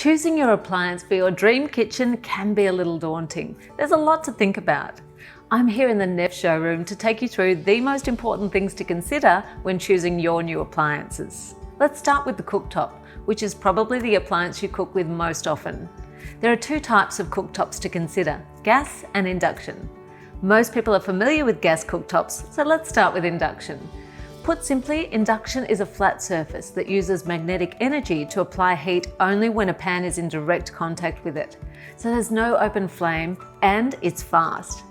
Choosing your appliance for your dream kitchen can be a little daunting. There's a lot to think about. I'm here in the Neff showroom to take you through the most important things to consider when choosing your new appliances. Let's start with the cooktop, which is probably the appliance you cook with most often. There are two types of cooktops to consider, gas and induction. Most people are familiar with gas cooktops, so let's start with induction. Put simply, induction is a flat surface that uses magnetic energy to apply heat only when a pan is in direct contact with it. So there's no open flame and it's fast.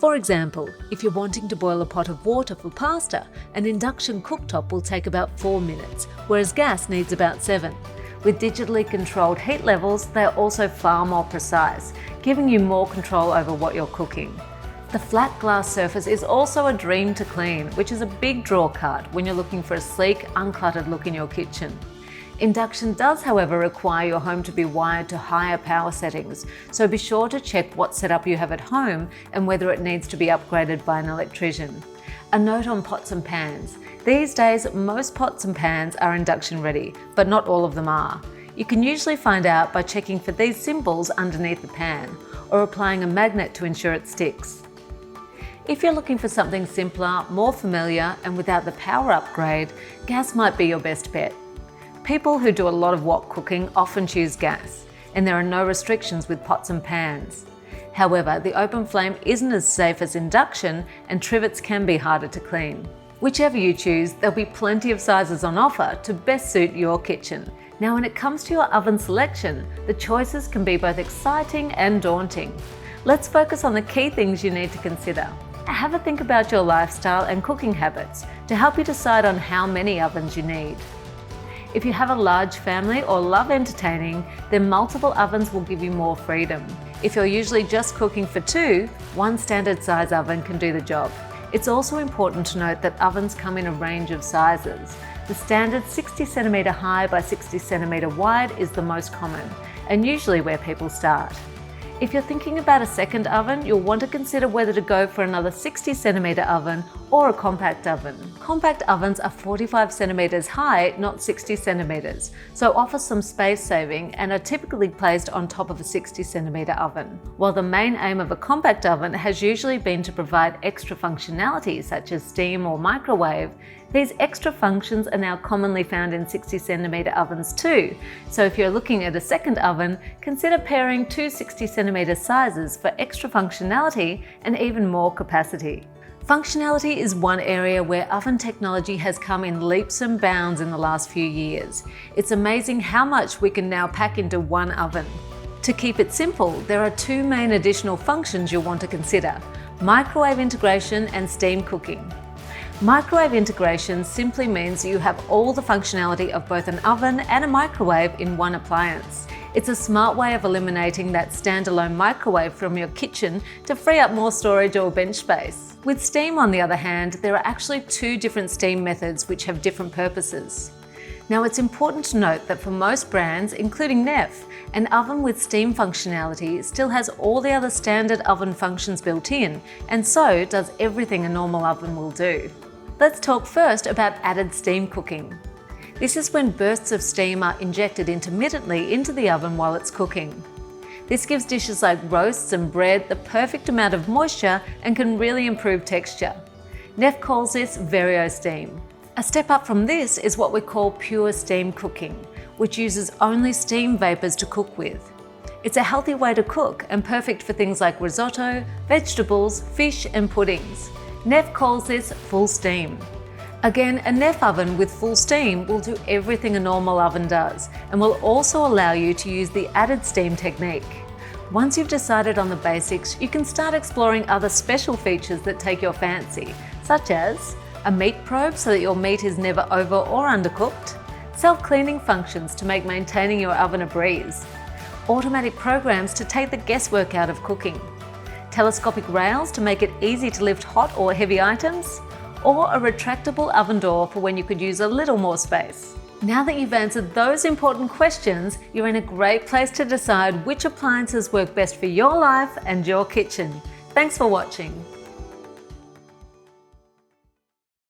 For example, if you're wanting to boil a pot of water for pasta, an induction cooktop will take about 4 minutes, whereas gas needs about 7. With digitally controlled heat levels, they are also far more precise, giving you more control over what you're cooking. The flat glass surface is also a dream to clean, which is a big draw card when you're looking for a sleek, uncluttered look in your kitchen. Induction does, however, require your home to be wired to higher power settings, so be sure to check what setup you have at home and whether it needs to be upgraded by an electrician. A note on pots and pans. These days, most pots and pans are induction ready, but not all of them are. You can usually find out by checking for these symbols underneath the pan, or applying a magnet to ensure it sticks. If you're looking for something simpler, more familiar, and without the power upgrade, gas might be your best bet. People who do a lot of wok cooking often choose gas, and there are no restrictions with pots and pans. However, the open flame isn't as safe as induction, and trivets can be harder to clean. Whichever you choose, there'll be plenty of sizes on offer to best suit your kitchen. Now, when it comes to your oven selection, the choices can be both exciting and daunting. Let's focus on the key things you need to consider. Have a think about your lifestyle and cooking habits to help you decide on how many ovens you need. If you have a large family or love entertaining, then multiple ovens will give you more freedom. If you're usually just cooking for two, one standard size oven can do the job. It's also important to note that ovens come in a range of sizes. The standard 60 cm high by 60 cm wide is the most common, and usually where people start. If you're thinking about a second oven, you'll want to consider whether to go for another 60 cm oven or a compact oven. Compact ovens are 45 cm high, not 60 cm, so offer some space saving and are typically placed on top of a 60 cm oven. While the main aim of a compact oven has usually been to provide extra functionality such as steam or microwave, these extra functions are now commonly found in 60 cm ovens too, so if you're looking at a second oven, consider pairing two 60 cm sizes for extra functionality and even more capacity. Functionality is one area where oven technology has come in leaps and bounds in the last few years. It's amazing how much we can now pack into one oven. To keep it simple, there are two main additional functions you'll want to consider: microwave integration and steam cooking. Microwave integration simply means you have all the functionality of both an oven and a microwave in one appliance. It's a smart way of eliminating that standalone microwave from your kitchen to free up more storage or bench space. With steam, on the other hand, there are actually two different steam methods which have different purposes. Now, it's important to note that for most brands, including Neff, an oven with steam functionality still has all the other standard oven functions built in, and so does everything a normal oven will do. Let's talk first about added steam cooking. This is when bursts of steam are injected intermittently into the oven while it's cooking. This gives dishes like roasts and bread the perfect amount of moisture and can really improve texture. Neff calls this Vario steam. A step up from this is what we call pure steam cooking, which uses only steam vapors to cook with. It's a healthy way to cook and perfect for things like risotto, vegetables, fish and puddings. Neff calls this full steam. Again, a Neff oven with full steam will do everything a normal oven does and will also allow you to use the added steam technique. Once you've decided on the basics, you can start exploring other special features that take your fancy, such as a meat probe so that your meat is never over or undercooked, self-cleaning functions to make maintaining your oven a breeze, automatic programs to take the guesswork out of cooking, telescopic rails to make it easy to lift hot or heavy items, or a retractable oven door for when you could use a little more space. Now that you've answered those important questions, you're in a great place to decide which appliances work best for your life and your kitchen. Thanks for watching.